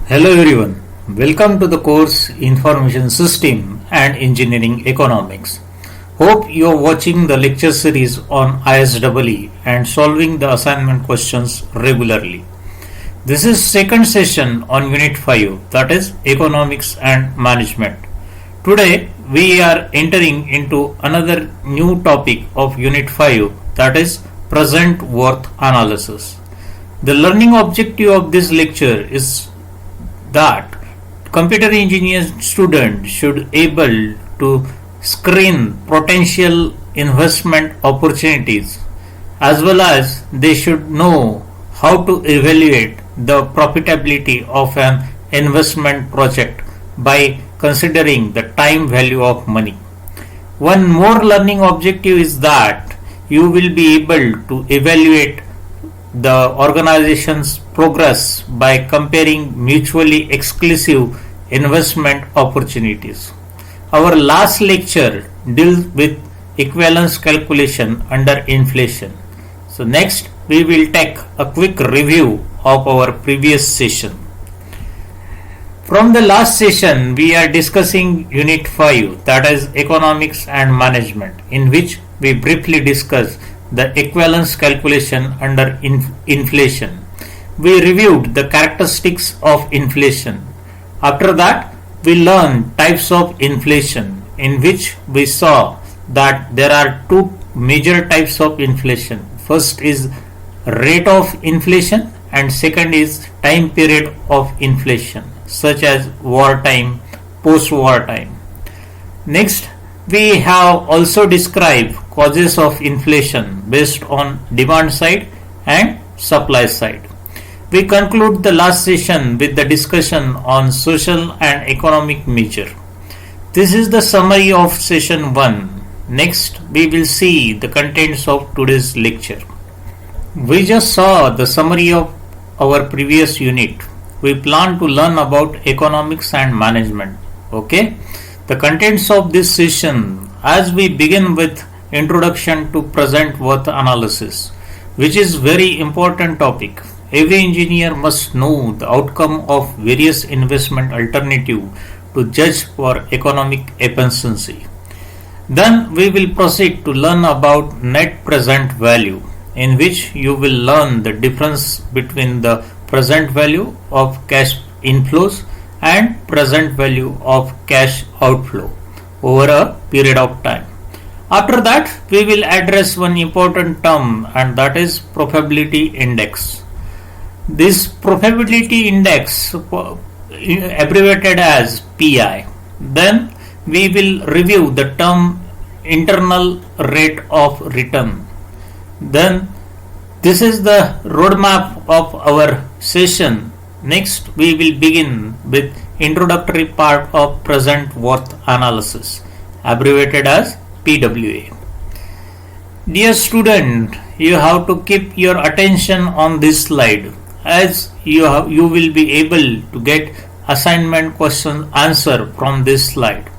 Hello everyone, welcome to the course Information System and Engineering Economics. Hope you are watching the lecture series on ISEE and solving the assignment questions regularly. This is second session on Unit 5, that is Economics and Management. Today we are entering into another new topic of Unit 5, that is Present Worth Analysis. The learning objective of this lecture is that computer engineering students should able to screen potential investment opportunities, as well as they should know how to evaluate the profitability of an investment project by considering the time value of money. One more learning objective is that you will be able to evaluate the organization's progress by comparing mutually exclusive investment opportunities. Our last lecture deals with equivalence calculation under inflation. So next we will take a quick review of our previous session. From the last session we are discussing Unit 5, that is Economics and Management, in which we briefly discussed the equivalence calculation under inflation. We reviewed the characteristics of inflation. After that, we learned types of inflation, in which we saw that there are two major types of inflation. First is rate of inflation and second is time period of inflation, such as wartime, post-war time. Next, we have also described causes of inflation based on demand side and supply side. We conclude the last session with the discussion on social and economic measure. This is the summary of session 1. Next, we will see the contents of today's lecture. We just saw the summary of our previous unit. We plan to learn about economics and management. Okay? The contents of this session, as we begin with introduction to present worth analysis, which is very important topic. Every engineer must know the outcome of various investment alternative to judge for economic efficiency. Then we will proceed to learn about net present value, in which you will learn the difference between the present value of cash inflows and present value of cash outflow over a period of time. After that, we will address one important term, and that is probability index. This probability index, abbreviated as PI. Then we will review the term internal rate of return. Then this is the roadmap of our session. Next, we will begin with introductory part of present worth analysis, abbreviated as PWA. Dear student, you have to keep your attention on this slide, as you will be able to get assignment question answer from this slide.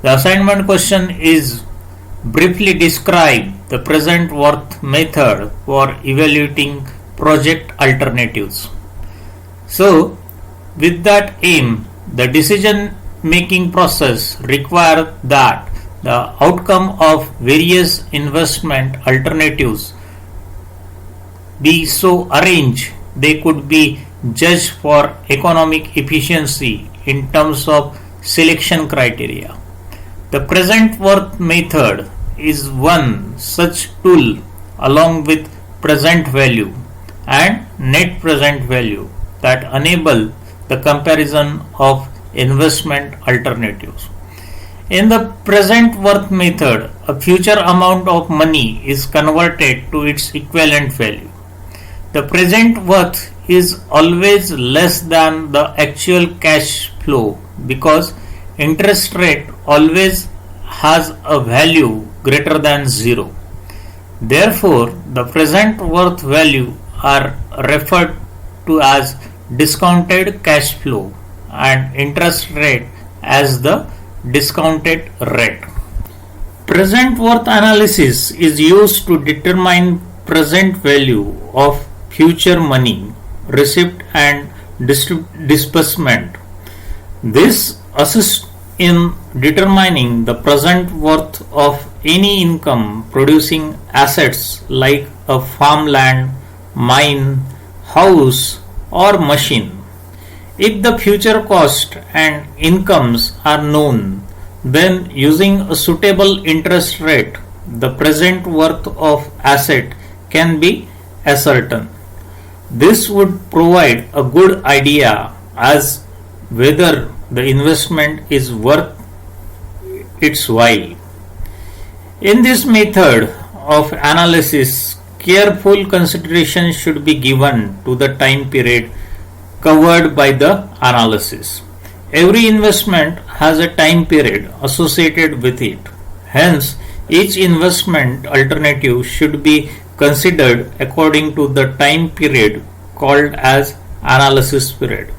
The assignment question is briefly describe the present worth method for evaluating project alternatives. So, with that aim, the decision making process requires that the outcome of various investment alternatives be so arranged they could be judged for economic efficiency in terms of selection criteria. The present worth method is one such tool, along with present value and net present value, that enable the comparison of investment alternatives. In the present worth method, a future amount of money is converted to its equivalent value. The present worth is always less than the actual cash flow, because interest rate always has a value greater than 0. Therefore, the present worth value are referred to as discounted cash flow and interest rate as the discounted rate. Present worth analysis is used to determine present value of future money received and disbursement. This assists in determining the present worth of any income producing assets like a farmland, mine, house, or machine. If the future cost and incomes are known, then using a suitable interest rate, the present worth of asset can be ascertained. This would provide a good idea as whether the investment is worth its while. In this method of analysis, careful consideration should be given to the time period covered by the analysis. Every investment has a time period associated with it. Hence, each investment alternative should be considered according to the time period called as analysis period.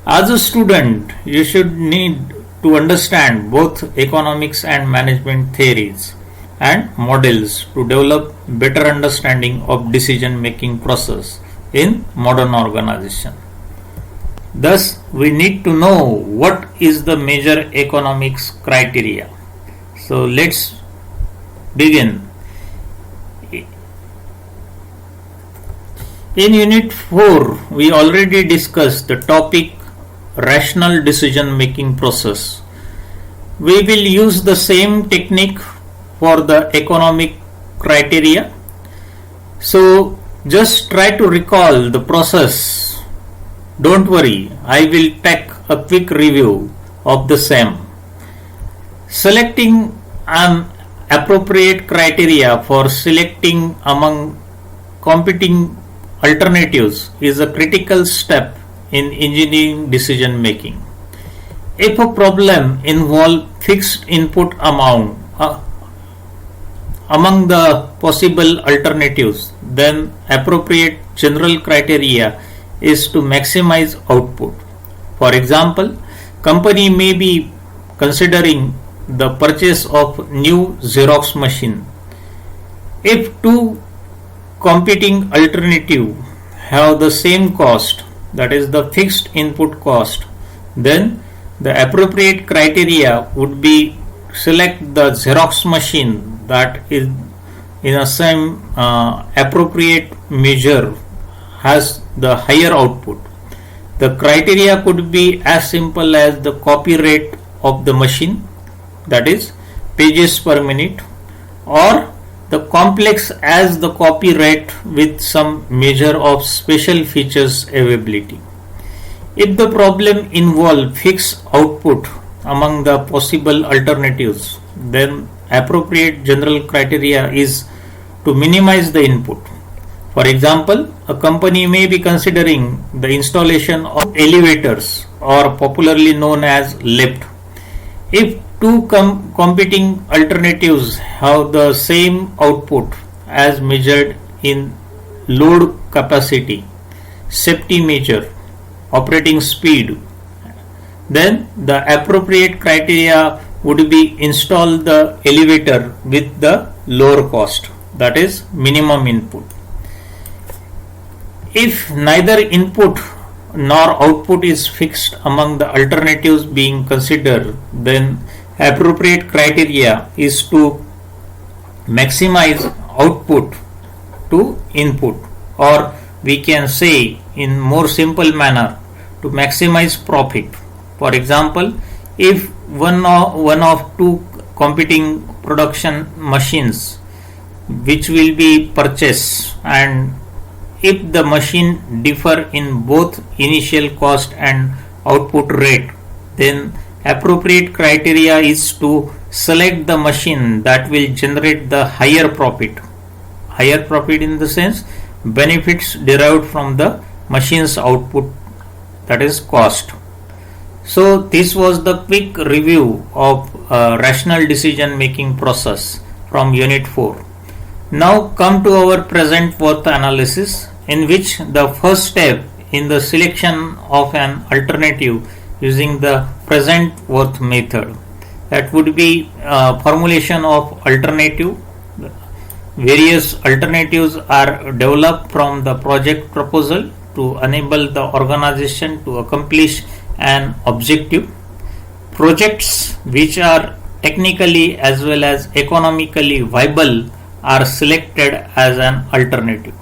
As a student, you should need to understand both economics and management theories and models to develop better understanding of decision making process in modern organization. Thus, we need to know what is the major economics criteria. So let's begin. In Unit 4, we already discussed the topic rational decision making process. We will use the same technique for the economic criteria. So just try to recall the process. Don't worry, I will take a quick review of the same. Selecting an appropriate criteria for selecting among competing alternatives is a critical step in engineering decision making. If a problem involves fixed input amount among the possible alternatives, then appropriate general criteria is to maximize output. For example, company may be considering the purchase of new Xerox machine. If two competing alternatives have the same cost, that is the fixed input cost, then the appropriate criteria would be select the Xerox machine that is in a same appropriate measure has the higher output. The criteria could be as simple as the copy rate of the machine, that is pages per minute, or the complex as the copy rate with some measure of special features availability. If the problem involves fixed output among the possible alternatives, then appropriate general criteria is to minimize the input. For example, a company may be considering the installation of elevators, or popularly known as lift. If two competing alternatives have the same output as measured in load capacity, safety measure, operating speed, then the appropriate criteria would be install the elevator with the lower cost, that is minimum input. If neither input nor output is fixed among the alternatives being considered, then appropriate criteria is to maximize output to input, or we can say in more simple manner to maximize profit. For example, if one of two competing production machines which will be purchased, and if the machine differ in both initial cost and output rate, then appropriate criteria is to select the machine that will generate the higher profit. Higher profit in the sense benefits derived from the machine's output, that is cost. So this was the quick review of rational decision making process from Unit 4. Now come to our present worth analysis, in which the first step in the selection of an alternative using the present worth method, that would be formulation of alternative. Various alternatives are developed from the project proposal to enable the organization to accomplish an objective. Projects which are technically as well as economically viable are selected as an alternative.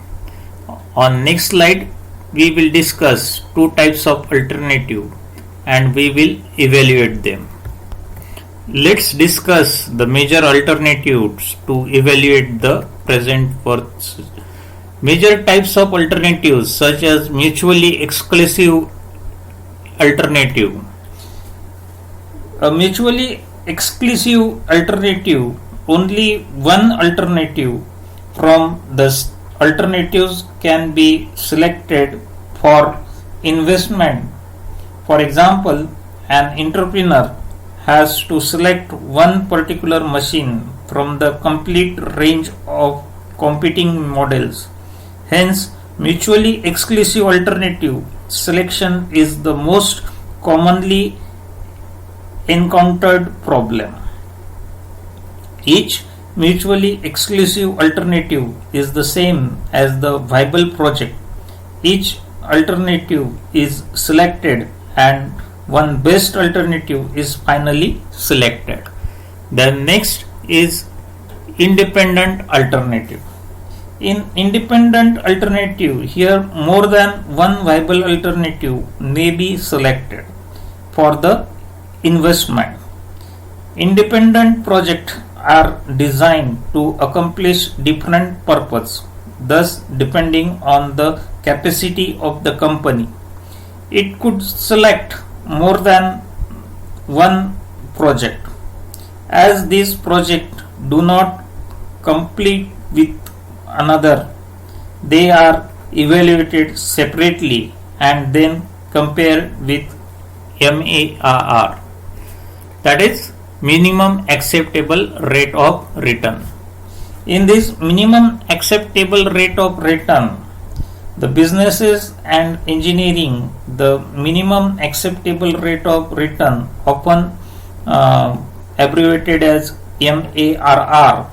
On next slide, we will discuss two types of alternative and we will evaluate them. Let's discuss the major alternatives to evaluate the present worth. Major types of alternatives such as mutually exclusive alternative. A mutually exclusive alternative, only one alternative from the alternatives can be selected for investment. For example, an entrepreneur has to select one particular machine from the complete range of competing models. Hence, mutually exclusive alternative selection is the most commonly encountered problem. Each mutually exclusive alternative is the same as the viable project. Each alternative is selected and one best alternative is finally selected. The next is independent alternative. In independent alternative, here more than one viable alternative may be selected for the investment. Independent projects are designed to accomplish different purposes, thus depending on the capacity of the company. It could select more than one project. As these projects do not compete with another, they are evaluated separately and then compared with MARR, that is minimum acceptable rate of return. In this minimum acceptable rate of return, the businesses and engineering, the minimum acceptable rate of return, often abbreviated as MARR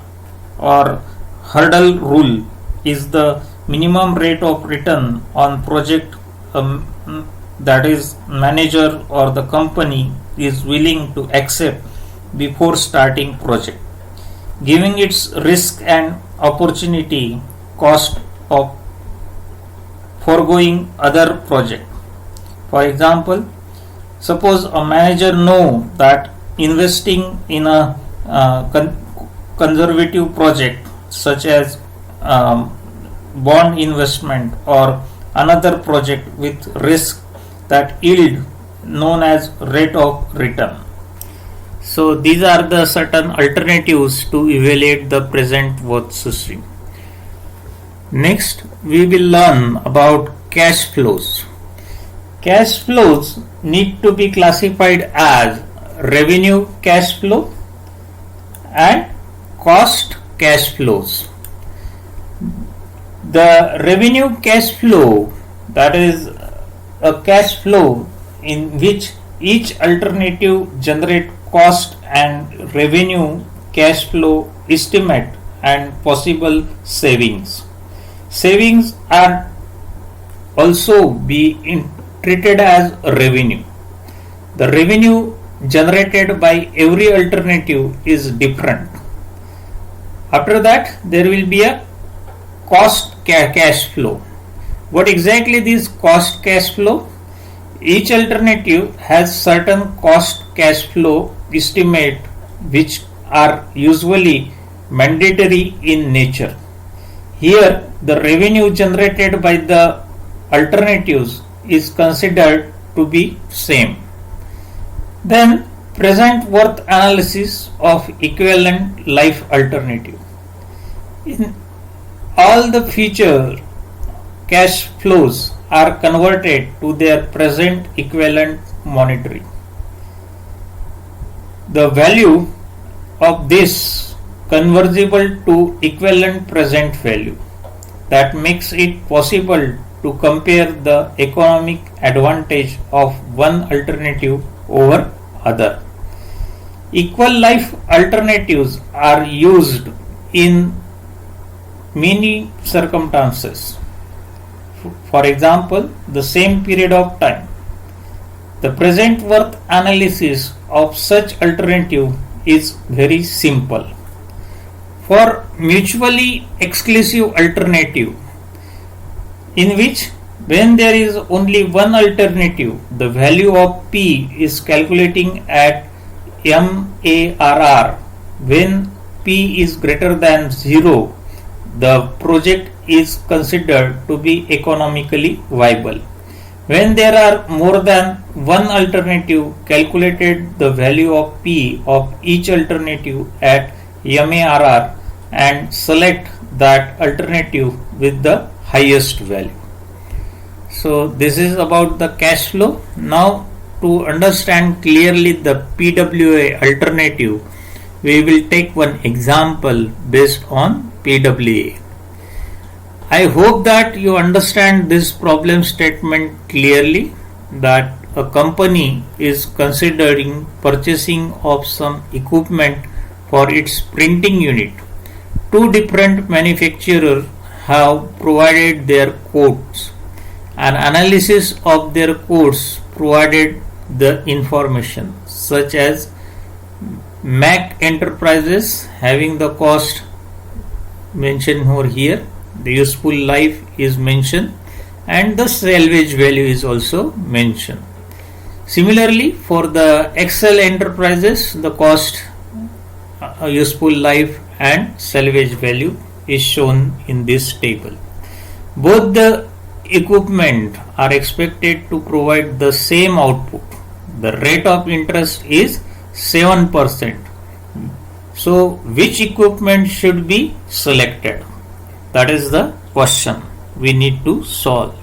or hurdle rule, is the minimum rate of return on project that is manager or the company is willing to accept before starting project, giving its risk and opportunity cost of foregoing other project. For example, suppose a manager know that investing in a conservative project such as bond investment or another project with risk that yield known as rate of return. So these are the certain alternatives to evaluate the present worth system. Next, we will learn about cash flows. Cash flows need to be classified as revenue cash flow and cost cash flows. The revenue cash flow, that is a cash flow in which each alternative generate cost and revenue cash flow estimate and possible savings. Savings are also be treated as revenue. The revenue generated by every alternative is different. After that, there will be a cost cash flow. What exactly this cost cash flow? Each alternative has certain cost cash flow estimate which are usually mandatory in nature. Here, the revenue generated by the alternatives is considered to be same. Then, present worth analysis of equivalent life alternative. In all the future cash flows are converted to their present equivalent monetary. The value of this convertible to equivalent present value, that makes it possible to compare the economic advantage of one alternative over other. Equal life alternatives are used in many circumstances. For example, the same period of time. The present worth analysis of such alternative is very simple. For mutually exclusive alternative, in which when there is only one alternative, the value of P is calculating at MARR. When P is greater than 0, the project is considered to be economically viable. When there are more than one alternative, calculated the value of P of each alternative at MARR and select that alternative with the highest value. So this is about the cash flow. Now to understand clearly the PWA alternative, we will take one example based on PWA. I hope that you understand this problem statement clearly, that a company is considering purchasing of some equipment for its printing unit. Two different manufacturers have provided their quotes. An analysis of their quotes provided the information, such as Mac Enterprises having the cost mentioned over here, the useful life is mentioned, and the salvage value is also mentioned. Similarly, for the Excel Enterprises, the cost, useful life and salvage value is shown in this table. Both the equipment are expected to provide the same output. The rate of interest is 7%. So which equipment should be selected? That is the question we need to solve.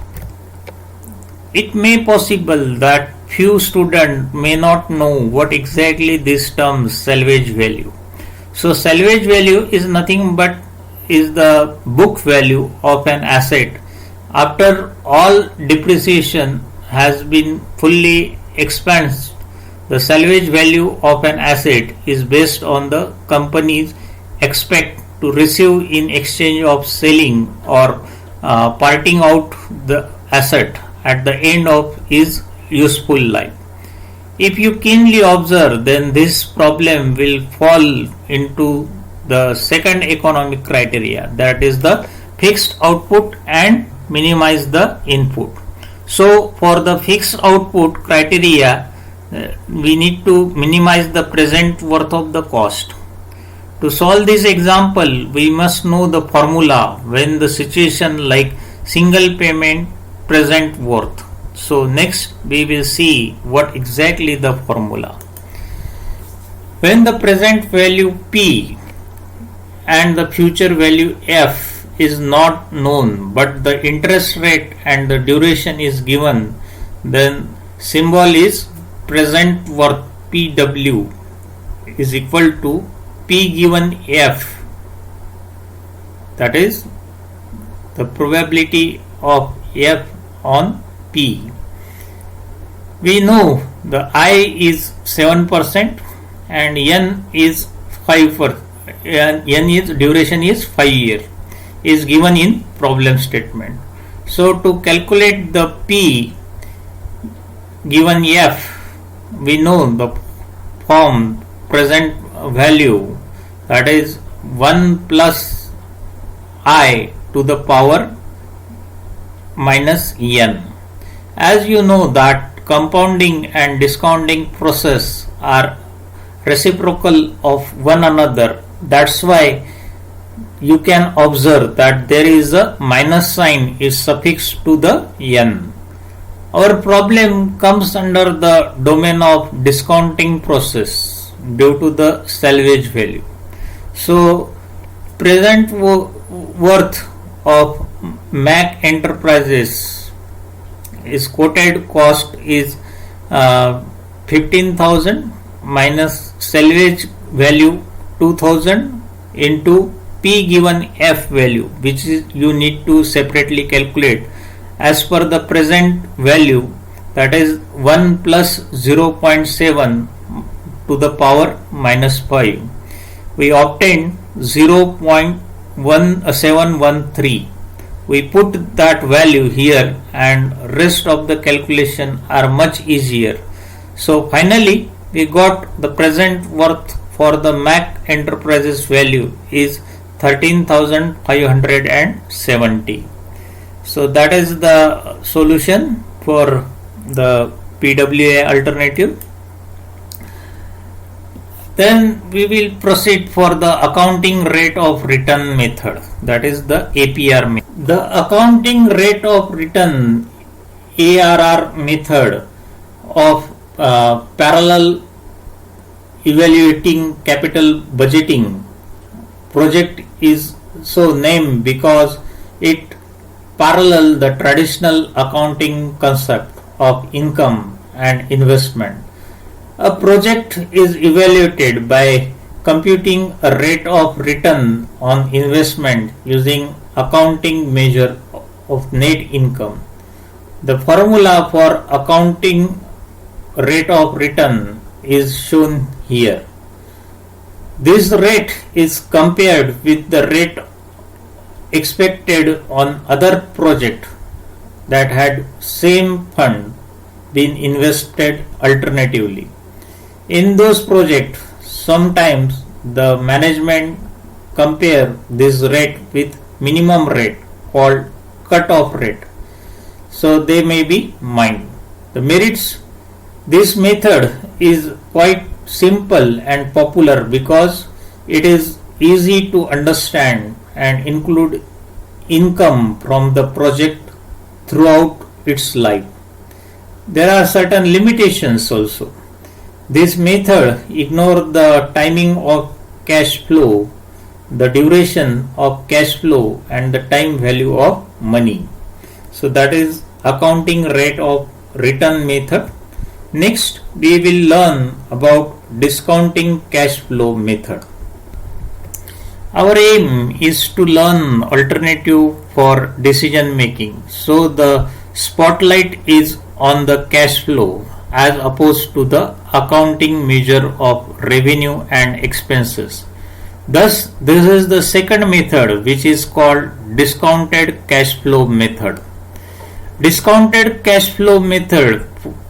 It may possible that few students may not know what exactly this term salvage value. So salvage value is nothing but is the book value of an asset after all depreciation has been fully expensed. The salvage value of an asset is based on the company's expect to receive in exchange of selling or parting out the asset at the end of its useful life. If you keenly observe, then this problem will fall into the second economic criteria, that is the fixed output and minimize the input. So for the fixed output criteria, we need to minimize the present worth of the cost. To solve this example, we must know the formula when the situation like single payment present worth. So next we will see what exactly the formula. When the present value P and the future value F is not known but the interest rate and the duration is given, then symbol is present worth PW is equal to P given F, that is the probability of F on P. We know the I is 7% and N is 5%. N is duration is 5 years is given in problem statement. So to calculate the P given F, we know the form present value, that is 1 plus I to the power minus N. As you know that compounding and discounting process are reciprocal of one another, that's why you can observe that there is a minus sign is suffixed to the N. Our problem comes under the domain of discounting process due to the salvage value. So present worth of Mac Enterprises is quoted cost is 15,000 minus salvage value 2,000 into P given F value, which is you need to separately calculate as per the present value, that is 1 plus 0.7 to the power minus 5. We obtained 0.1713, we put that value here and rest of the calculation are much easier. So finally we got the present worth for the Mac Enterprises value is 13,570. So that is the solution for the PWA alternative. Then we will proceed for the accounting rate of return method, that is the APR method. The accounting rate of return ARR method of parallel evaluating capital budgeting project is so named because it parallel the traditional accounting concept of income and investment. A project is evaluated by computing a rate of return on investment using accounting measure of net income. The formula for accounting rate of return is shown here. This rate is compared with the rate expected on other project that had same fund been invested alternatively. In those projects, sometimes the management compare this rate with minimum rate called cut-off rate. So they may be mined. The merits, this method is quite simple and popular because it is easy to understand and include income from the project throughout its life. There are certain limitations also. This method ignores the timing of cash flow, the duration of cash flow and the time value of money. So that is accounting rate of return method. Next we will learn about discounting cash flow method. Our aim is to learn alternative for decision making, so the spotlight is on the cash flow as opposed to the accounting measure of revenue and expenses. Thus, this is the second method, which is called discounted cash flow method. Discounted cash flow method,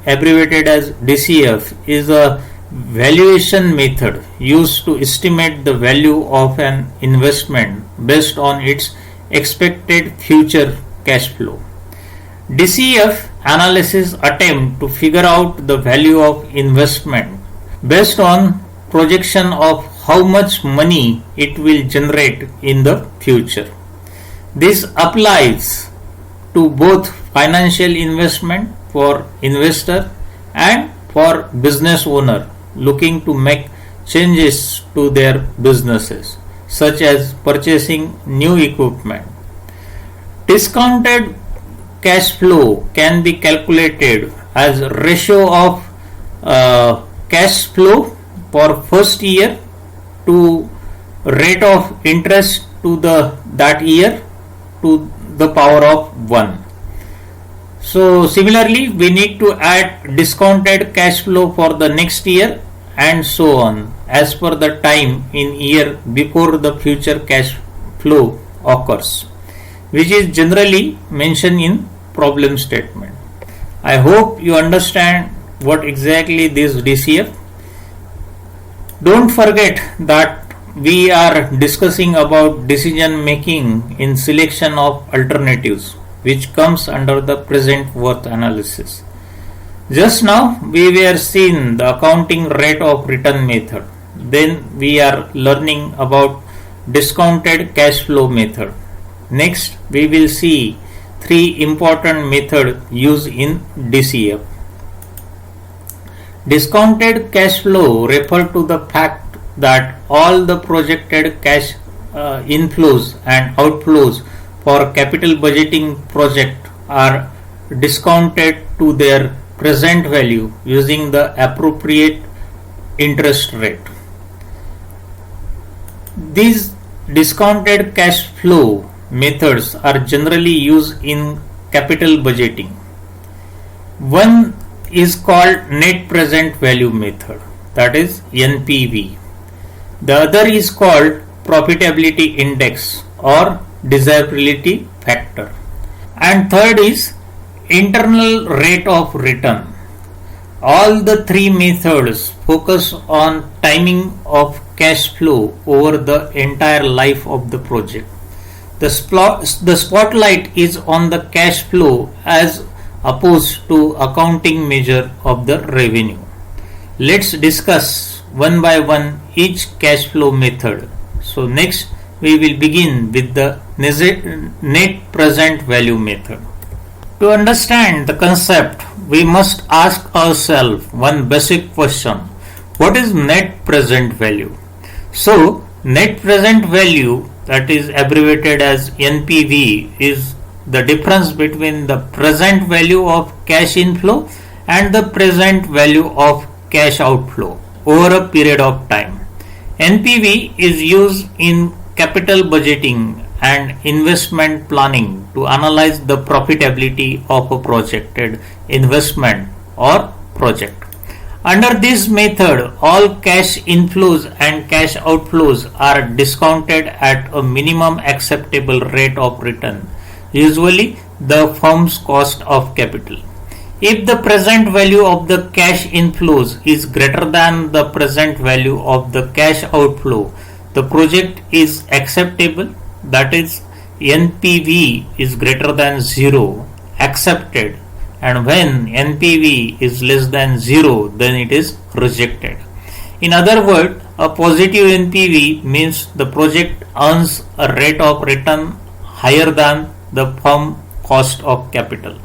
abbreviated as DCF, is a valuation method used to estimate the value of an investment based on its expected future cash flow. DCF analysis attempt to figure out the value of investment based on projection of how much money it will generate in the future. This applies to both financial investment for investor and for business owner looking to make changes to their businesses, such as purchasing new equipment. Discounted cash flow can be calculated as ratio of cash flow for first year to rate of interest to that year to the power of 1. So similarly we need to add discounted cash flow for the next year and so on as per the time in year before the future cash flow occurs, which is generally mentioned in problem statement. I hope you understand what exactly this DCF. Don't forget that we are discussing about decision making in selection of alternatives, which comes under the present worth analysis. Just now we were seeing the accounting rate of return method. Then we are learning about discounted cash flow method. Next we will see three important methods used in DCF. Discounted cash flow refers to the fact that all the projected cash inflows and outflows for capital budgeting project are discounted to their present value using the appropriate interest rate. These discounted cash flow methods are generally used in capital budgeting. One is called net present value method, that is NPV. The other is called profitability index or desirability factor. And third is internal rate of return. All the three methods focus on timing of cash flow over the entire life of the project. The spotlight is on the cash flow as opposed to accounting measure of the revenue. Let's discuss one by one each cash flow method. So next we will begin with the net present value method. To understand the concept, we must ask ourselves one basic question. What is net present value? So, net present value, that is abbreviated as NPV, is the difference between the present value of cash inflow and the present value of cash outflow over a period of time. NPV is used in capital budgeting and investment planning to analyze the profitability of a projected investment or project. Under this method, all cash inflows and cash outflows are discounted at a minimum acceptable rate of return, usually the firm's cost of capital. If the present value of the cash inflows is greater than the present value of the cash outflow, the project is acceptable, that is NPV is greater than 0, accepted, and when NPV is less than 0, then it is rejected. In other words, a positive NPV means the project earns a rate of return higher than the firm cost of capital.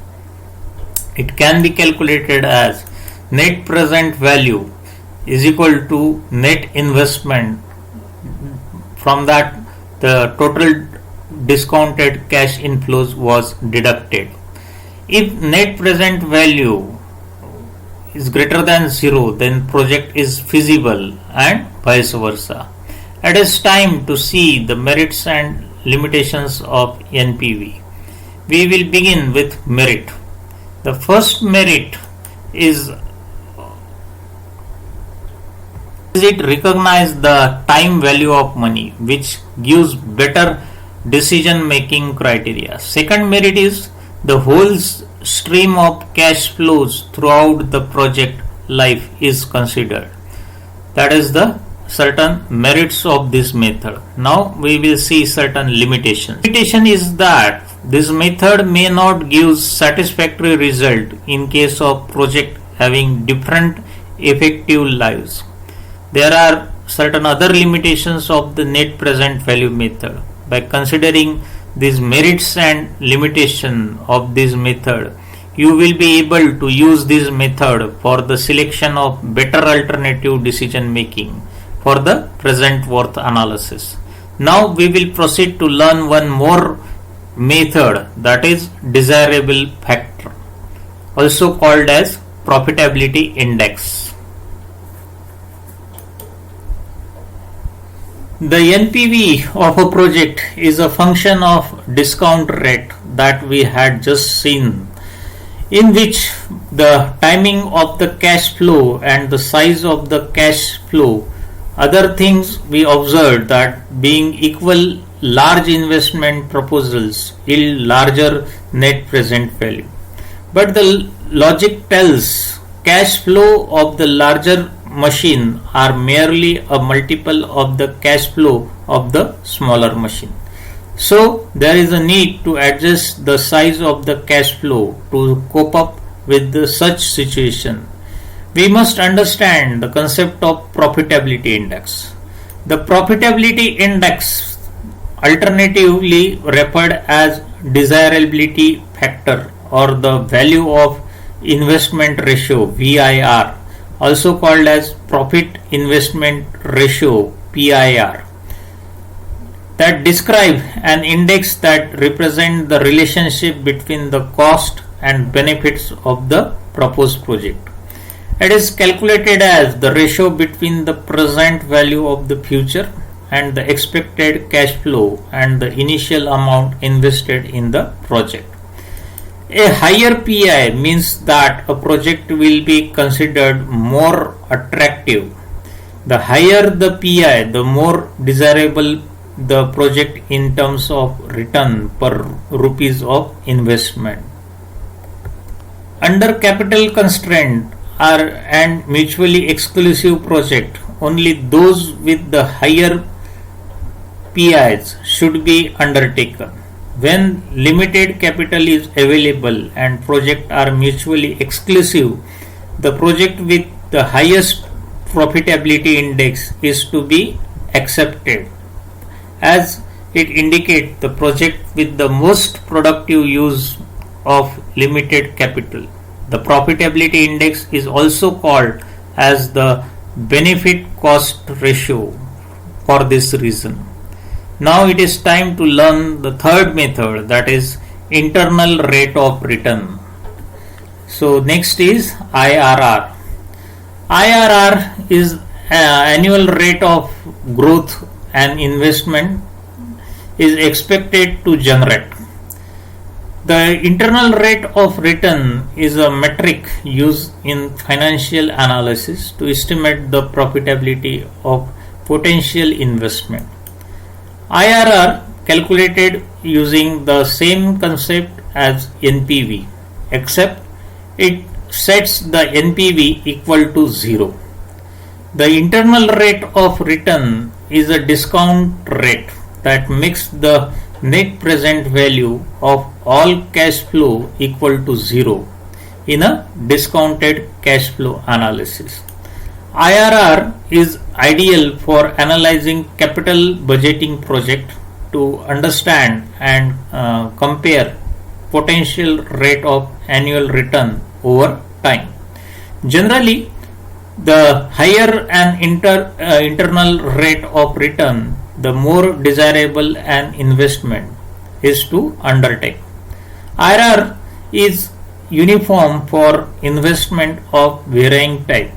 It can be calculated as net present value is equal to net investment. From that, the total discounted cash inflows was deducted. If net present value is greater than 0, then project is feasible and vice versa. It is time to see the merits and limitations of NPV. We will begin with merit. The first merit is it recognize the time value of money, which gives better decision making criteria. Second merit is the whole stream of cash flows throughout the project life is considered. That is the certain merits of this method. Now we will see certain limitations. Limitation is that this method may not give satisfactory result in case of project having different effective lives. There are certain other limitations of the net present value method. By considering these merits and limitation of this method, you will be able to use this method for the selection of better alternative decision making for the present worth analysis. Now we will proceed to learn one more method, that is desirable factor, also called as profitability index. The NPV of a project is a function of discount rate that we had just seen, in which the timing of the cash flow and the size of the cash flow. Other things we observed that being equal large investment proposals yield larger net present value. But the logic tells cash flow of the larger machine are merely a multiple of the cash flow of the smaller machine. So there is a need to adjust the size of the cash flow to cope up with such situation. We must understand the concept of profitability index. The profitability index, alternatively referred as desirability factor or the value of investment ratio VIR, also called as profit investment ratio PIR, that describe an index that represent the relationship between the cost and benefits of the proposed project. It is calculated as the ratio between the present value of the future and the expected cash flow and the initial amount invested in the project. A higher PI means that a project will be considered more attractive. The higher the PI, the more desirable the project in terms of return per rupees of investment. Under capital constraint are and mutually exclusive project, only those with the higher PIs should be undertaken. When limited capital is available and projects are mutually exclusive, the project with the highest profitability index is to be accepted, as it indicates the project with the most productive use of limited capital. The profitability index is also called as the benefit cost ratio for this reason. Now it is time to learn the third method, that is internal rate of return. So next is IRR. IRR is annual rate of growth and investment is expected to generate. The internal rate of return is a metric used in financial analysis to estimate the profitability of potential investment. IRR calculated using the same concept as NPV, except it sets the NPV equal to 0. The internal rate of return is a discount rate that makes the net present value of all cash flow equal to 0 in a discounted cash flow analysis. IRR is ideal for analyzing capital budgeting project to understand and compare potential rate of annual return over time. Generally, the higher an internal rate of return, the more desirable an investment is to undertake. IRR is uniform for investment of varying type.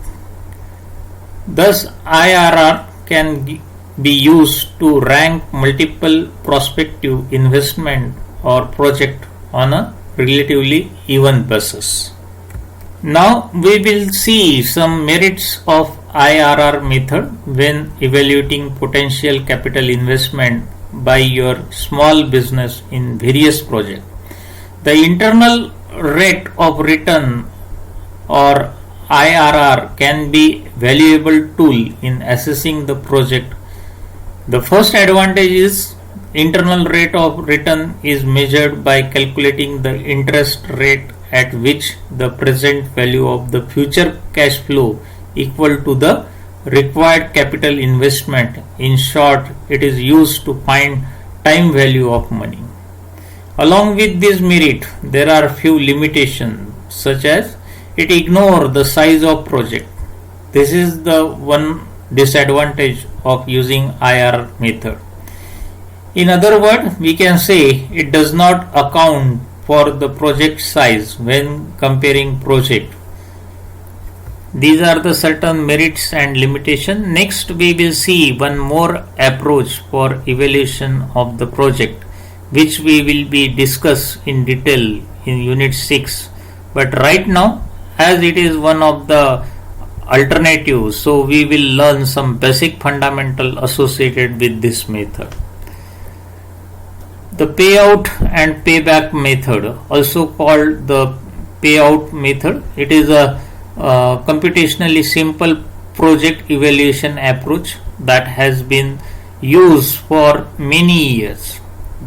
Thus, IRR can be used to rank multiple prospective investment or project on a relatively even basis. Now we will see some merits of IRR method when evaluating potential capital investment by your small business in various projects. The internal rate of return or IRR can be valuable tool in assessing the project. The first advantage is internal rate of return is measured by calculating the interest rate at which the present value of the future cash flow equal to the required capital investment. In short, it is used to find time value of money. Along with this merit, there are few limitations, such as it ignores the size of project. This is the one disadvantage of using IRR method. In other words, we can say it does not account for the project size when comparing project. These are the certain merits and limitations. Next, we will see one more approach for evaluation of the project, which we will be discussed in detail in Unit 6. But right now, as it is one of the alternatives, so we will learn some basic fundamental associated with this method. The payout and payback method, also called the payout method, it is a computationally simple project evaluation approach that has been used for many years.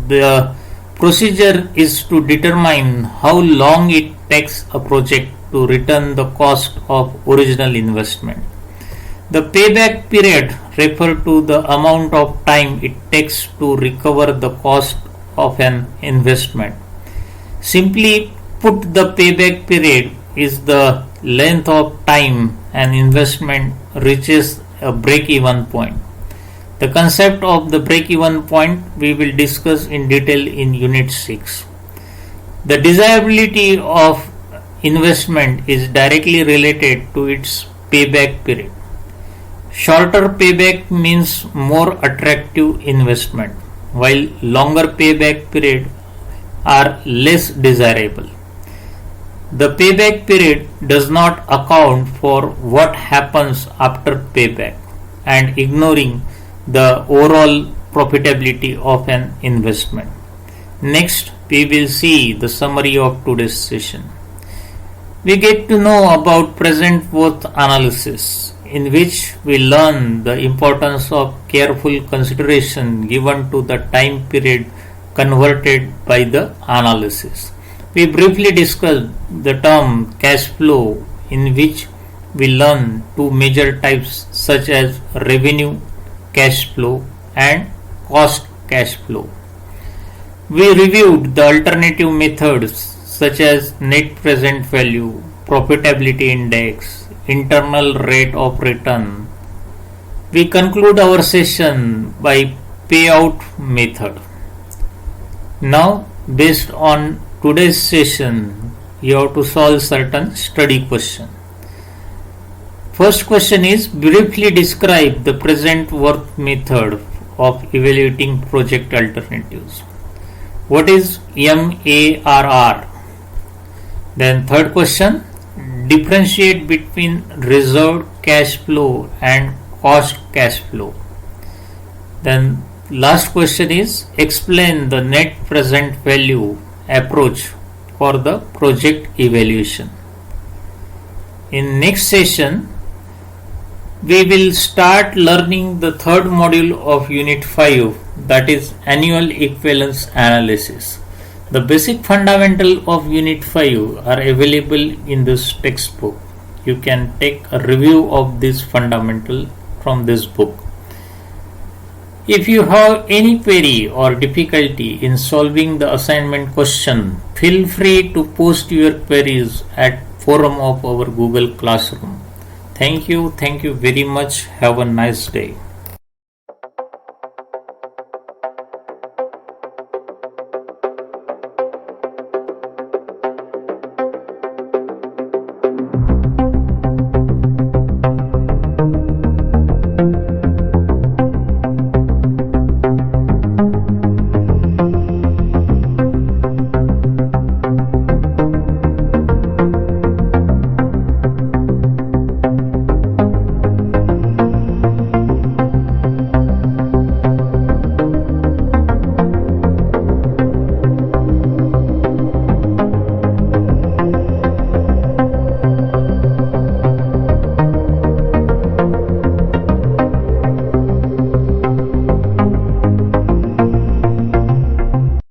The procedure is to determine how long it takes a project to return the cost of original investment. The payback period refers to the amount of time it takes to recover the cost of an investment. Simply put, the payback period is the length of time an investment reaches a break-even point. The concept of the break-even point we will discuss in detail in Unit 6. The desirability of investment is directly related to its payback period. Shorter payback means more attractive investment, while longer payback period are less desirable. The payback period does not account for what happens after payback and ignoring the overall profitability of an investment. Next, we will see the summary of today's session. We get to know about present worth analysis, in which we learn the importance of careful consideration given to the time period converted by the analysis. We briefly discussed the term cash flow, in which we learn two major types such as revenue cash flow and cost cash flow. We reviewed the alternative methods such as net present value, profitability index, internal rate of return. We conclude our session by payout method. Now, based on today's session, you have to solve certain study question. First question is, briefly describe the present worth method of evaluating project alternatives. What is MARR? Then third question, differentiate between reserved cash flow and cost cash flow. Then last question is, explain the net present value approach for the project evaluation. In next session, we will start learning the third module of Unit 5, that is annual equivalence analysis. The basic fundamental of Unit 5 are available in this textbook. You can take a review of this fundamental from this book. If you have any query or difficulty in solving the assignment question, feel free to post your queries at forum of our Google Classroom. Thank you very much. Have a nice day.